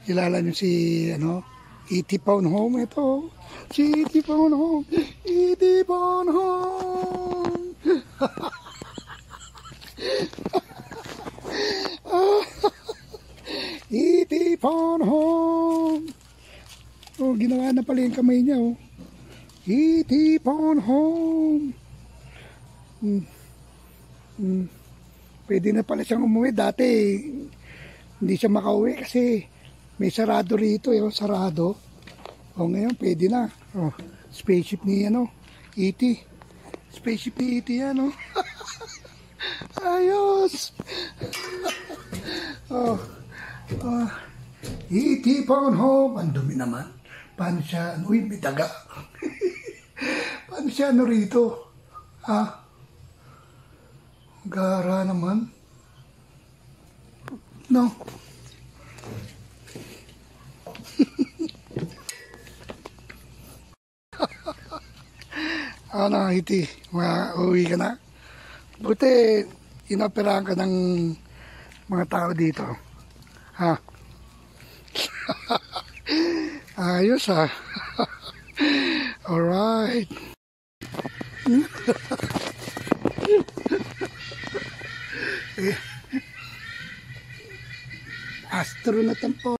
Kilala nyo si, ano, E.T. Phone Home. Ito, si E.T. Phone Home. E.T. Phone Home. E.T. Phone Home. Oh, ginawa na pala yung kamay niya, oh. E.T. Phone Home. Pwede na pala siyang umuwi. Dati, hindi siya makauwi kasi may sarado rito, eh, oh, sarado. O, ngayon, pwede na. Oh, spaceship ni, ano, E.T. Spaceship ni E.T. yan, oh. Ayos. Oh, E.T. Phone Home. Ang dumi naman. Paano siya, uy, may daga. Paano siya, ano rito? Ha? Gara naman. No. Ano, E.T. Uwi ka na? Buti, inoperahan ka ng mga tao dito. Ha? Ayos, ha? Alright. Astronaut ang po.